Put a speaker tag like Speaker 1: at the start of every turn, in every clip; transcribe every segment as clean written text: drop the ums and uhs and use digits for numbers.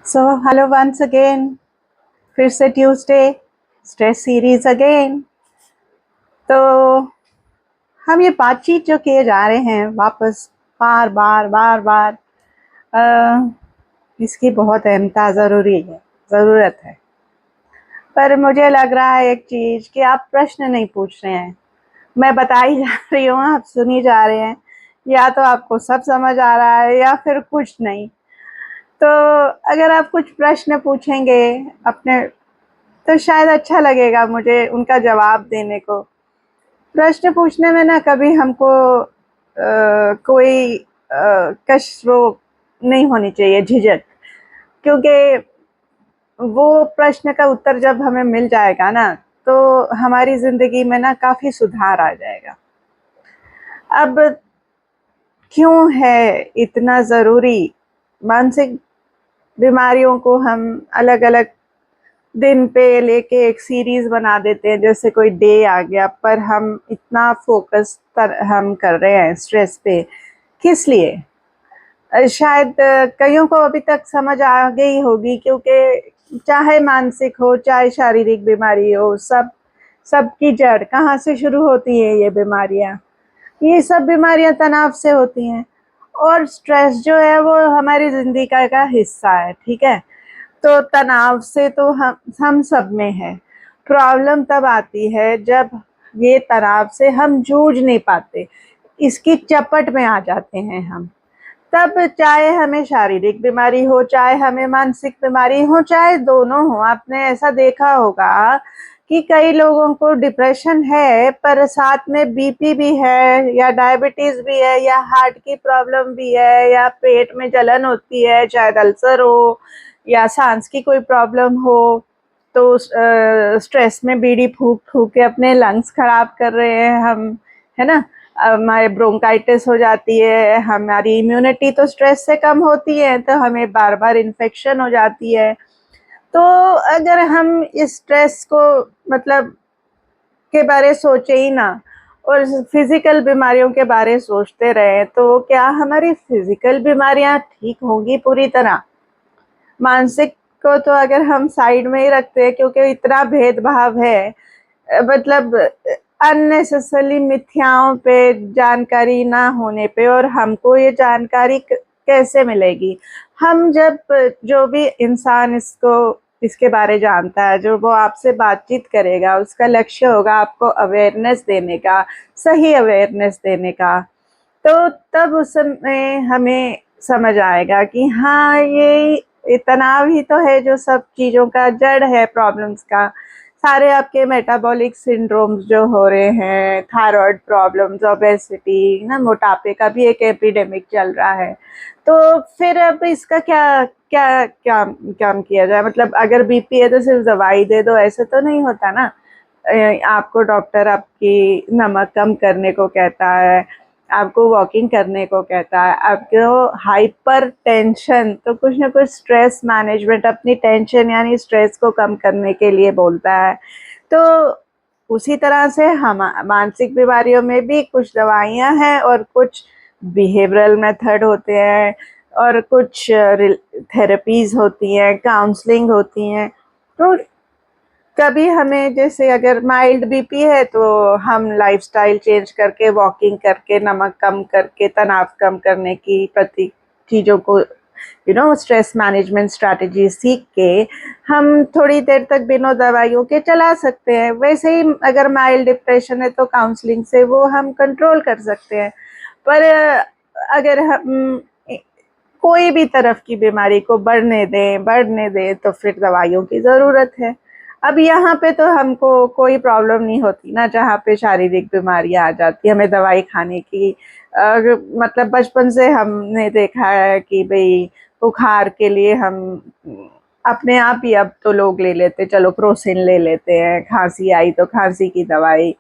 Speaker 1: So hello once again. फिर से Tuesday stress series again. तो हम ये बातचीत जो किए जा रहे हैं वापस बार बार बार बार, अ, इसकी बहुत अहमियत ज़रूरत है। पर मुझे लग रहा है एक चीज़ कि आप प्रश्न नहीं पूछ रहे हैं, मैं बताई जा रही हूँ, आप सुनी जा रहे हैं। या तो आपको सब समझ आ रहा है या फिर कुछ नहीं। तो अगर आप कुछ प्रश्न पूछेंगे अपने, तो शायद अच्छा लगेगा मुझे उनका जवाब देने को। प्रश्न पूछने में ना कभी हमको कोई कशरो नहीं होनी चाहिए, झिझक। क्योंकि वो प्रश्न का उत्तर जब हमें मिल जाएगा ना, तो हमारी ज़िंदगी में ना काफ़ी सुधार आ जाएगा। अब क्यों है इतना ज़रूरी मानसिक बीमारियों को हम अलग-अलग दिन पे लेके एक सीरीज बना देते हैं, जैसे कोई डे आ गया, पर हम इतना फोकस हम कर रहे हैं स्ट्रेस पे, किस लिए? शायद कईयों को अभी तक समझ आ गई होगी, क्योंकि चाहे मानसिक हो चाहे शारीरिक बीमारी हो, सबकी जड़ कहाँ से शुरू होती है? ये बीमारियाँ, ये सब बीमारियाँ तनाव से होती हैं। और स्ट्रेस जो है वो हमारी ज़िंदगी का हिस्सा है, ठीक है? तो तनाव से तो हम सब में है। प्रॉब्लम तब आती है जब ये तनाव से हम जूझ नहीं पाते, इसकी चपट में आ जाते हैं हम। तब चाहे हमें शारीरिक बीमारी हो, चाहे हमें मानसिक बीमारी हो, चाहे दोनों हो। आपने ऐसा देखा होगा कि कई लोगों को डिप्रेशन है, पर साथ में बीपी भी है, या डायबिटीज भी है, या हार्ट की प्रॉब्लम भी है, या पेट में जलन होती है, शायद अल्सर हो, या सांस की कोई प्रॉब्लम हो। तो स्ट्रेस में बीड़ी फूक फूक के अपने लंग्स खराब कर रहे हैं हम, है ना? हमारे ब्रोंकाइटिस हो जाती है, हमारी इम्यूनिटी तो स्ट्रेस से कम होती है, तो हमें बार बार इन्फेक्शन हो जाती है। तो अगर हम इस स्ट्रेस को मतलब के बारे सोचे ही ना, और फिजिकल बीमारियों के बारे सोचते रहे, तो क्या हमारी फिजिकल बीमारियां ठीक होंगी पूरी तरह? मानसिक को तो अगर हम साइड में ही रखते हैं, क्योंकि इतना भेदभाव है, मतलब अननेसेसरली मिथ्याओं पे जानकारी ना होने पे, और हमको ये जानकारी कैसे मिलेगी? हम जब जो भी इंसान इसके बारे जानता है, जो वो आपसे बातचीत करेगा, उसका लक्ष्य होगा आपको अवेयरनेस देने का, सही अवेयरनेस देने का। तो तब उस समय हमें समझ आएगा कि हाँ, ये तनाव ही तो है जो सब चीज़ों का जड़ है, प्रॉब्लम्स का। सारे आपके मेटाबॉलिक सिंड्रोम्स जो हो रहे हैं, थायराइड प्रॉब्लम्स, ओबेसिटी ना, मोटापे का भी एक एपिडेमिक चल रहा है। तो फिर अब इसका क्या क्या क्या काम किया जाए? मतलब अगर बीपी है तो सिर्फ दवाई दे दो, ऐसे तो नहीं होता ना। आपको डॉक्टर आपकी नमक कम करने को कहता है, आपको वॉकिंग करने को कहता है, आपको हाइपर टेंशन, तो कुछ ना कुछ स्ट्रेस मैनेजमेंट, अपनी टेंशन यानी स्ट्रेस को कम करने के लिए बोलता है। तो उसी तरह से हम मानसिक बीमारियों में भी कुछ दवाइयाँ हैं, और कुछ बिहेवियरल मेथड होते हैं, और कुछ थेरेपीज होती हैं, काउंसलिंग होती हैं। तो कभी हमें, जैसे अगर माइल्ड बीपी है, तो हम लाइफस्टाइल चेंज करके, वॉकिंग करके, नमक कम करके, तनाव कम करने की प्रति चीज़ों को स्ट्रेस मैनेजमेंट स्ट्रैटेजी सीख के हम थोड़ी देर तक बिना दवाइयों के चला सकते हैं। वैसे ही अगर माइल्ड डिप्रेशन है तो काउंसलिंग से वो हम कंट्रोल कर सकते हैं। पर अगर हम कोई भी तरफ की बीमारी को बढ़ने दें तो फिर दवाइयों की ज़रूरत है। अब यहाँ पे तो हमको कोई प्रॉब्लम नहीं होती ना, जहाँ पे शारीरिक बीमारियाँ आ जाती, हमें दवाई खाने की। मतलब बचपन से हमने देखा है कि भई बुखार के लिए हम अपने आप ही अब तो लोग ले लेते, चलो क्रोसिन ले लेते हैं, खांसी आई तो खांसी की दवाई,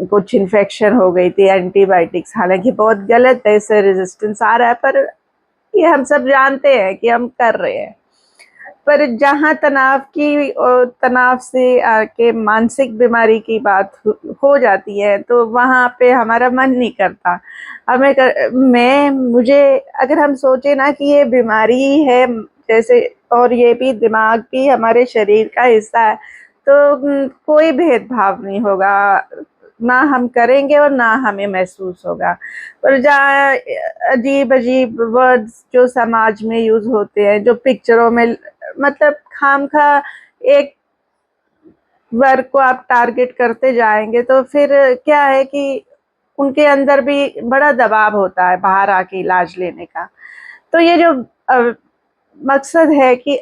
Speaker 1: कुछ इन्फेक्शन हो गई थी एंटीबायोटिक्स। हालांकि बहुत गलत है, इससे रेजिस्टेंस आ रहा है, पर ये हम सब जानते हैं कि हम कर रहे हैं। पर जहाँ तनाव से आके मानसिक बीमारी की बात हो जाती है, तो वहाँ पे हमारा मन नहीं करता। मुझे, अगर हम सोचे ना कि ये बीमारी है, जैसे और ये भी दिमाग भी हमारे शरीर का हिस्सा है, तो कोई भेदभाव नहीं होगा, ना हम करेंगे और ना हमें महसूस होगा। पर जहाँ अजीब अजीब वर्ड्स जो समाज में यूज होते हैं, जो पिक्चरों में, मतलब खामखा एक वर्ग को आप टारगेट करते जाएंगे, तो फिर क्या है कि उनके अंदर भी बड़ा दबाव होता है बाहर आके इलाज लेने का। तो ये जो मकसद है कि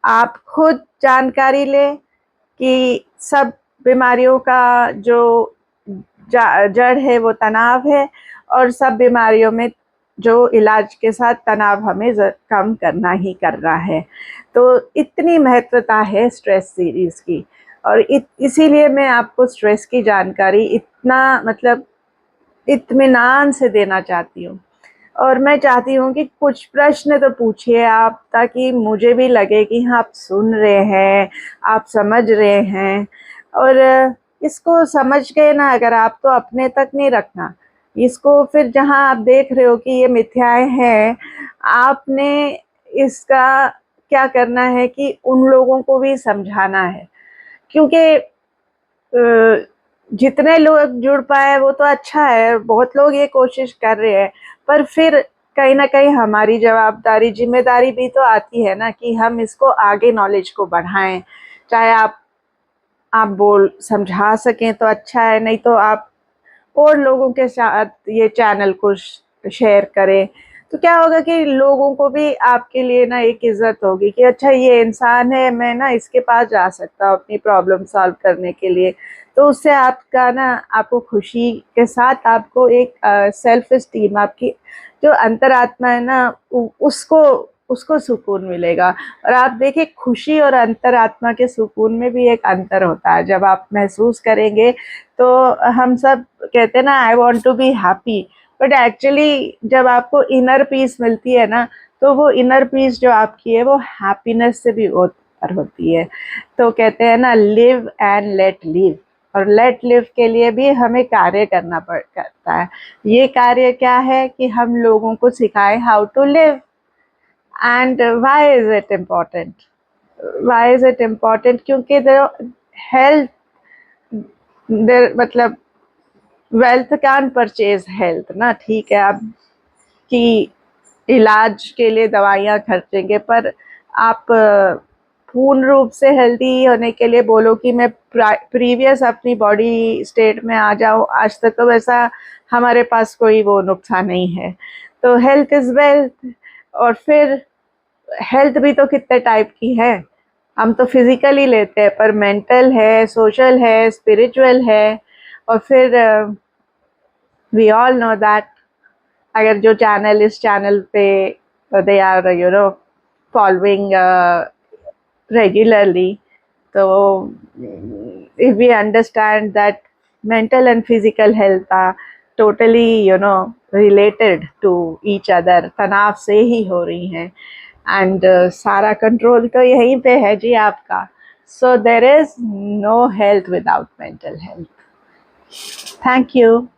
Speaker 1: आप खुद जानकारी लें कि सब बीमारियों का जो जड़ है वो तनाव है, और सब बीमारियों में जो इलाज के साथ तनाव हमें कम करना ही करना है। तो इतनी महत्वता है स्ट्रेस सीरीज़ की, और इसीलिए मैं आपको स्ट्रेस की जानकारी इतना, मतलब इत्मीनान से देना चाहती हूँ। और मैं चाहती हूँ कि कुछ प्रश्न तो पूछिए आप, ताकि मुझे भी लगे कि हाँ, आप सुन रहे हैं, आप समझ रहे हैं। और इसको समझ के ना, अगर आप तो अपने तक नहीं रखना इसको, फिर जहाँ आप देख रहे हो कि ये मिथ्याएं हैं, आपने इसका क्या करना है कि उन लोगों को भी समझाना है। क्योंकि जितने लोग जुड़ पाए वो तो अच्छा है, बहुत लोग ये कोशिश कर रहे हैं, पर फिर कहीं ना कहीं हमारी जवाबदारी, जिम्मेदारी भी तो आती है ना, कि हम इसको आगे नॉलेज को बढ़ाएं। चाहे आप बोल समझा सकें तो अच्छा है, नहीं तो आप और लोगों के साथ ये चैनल को शेयर करें। तो क्या होगा कि लोगों को भी आपके लिए ना एक इज्जत होगी कि अच्छा, ये इंसान है, मैं ना इसके पास जा सकता हूँ अपनी प्रॉब्लम सॉल्व करने के लिए। तो उससे आपका ना, आपको खुशी के साथ आपको एक सेल्फ इस्टीम, आपकी जो अंतरात्मा है ना, उसको उसको सुकून मिलेगा। और आप देखिए, खुशी और अंतरात्मा के सुकून में भी एक अंतर होता है। जब आप महसूस करेंगे, तो हम सब कहते हैं ना, I want to be happy, but actually जब आपको इनर पीस मिलती है ना, तो वो इनर पीस जो आपकी है वो हैप्पीनेस से भी ऊपर होती है। तो कहते हैं ना, लिव एंड लेट लिव, और लेट लिव के लिए भी हमें कार्य करना पड़ता है। ये कार्य क्या है कि हम लोगों को सिखाएं how to live. And why is it important? Why is it important? क्योंकि हेल्थ, मतलब वेल्थ कैन परचेज हेल्थ ना। ठीक है, आप कि इलाज के लिए दवाइयाँ खर्चेंगे, पर आप पूर्ण रूप से हेल्दी होने के लिए बोलो कि मैं प्रीवियस अपनी बॉडी स्टेट में आ जाऊँ, आज तक तो वैसा हमारे पास कोई वो नुस्खा नहीं है। तो हेल्थ इज़ वेल्थ। और फिर हेल्थ भी तो कितने टाइप की है। हम तो फिजिकली लेते हैं, पर मेंटल है, सोशल है, स्पिरिचुअल है। और फिर वी ऑल नो दैट, अगर जो चैनल इस चैनल पे दे आर फॉलोइंग रेगुलरली, तो if we understand that mental and physical health are totally related to each other, तनाव से ही हो रही हैं, एंड सारा कंट्रोल तो यहीं पे है जी आपका। So there is no health without mental health. Thank you.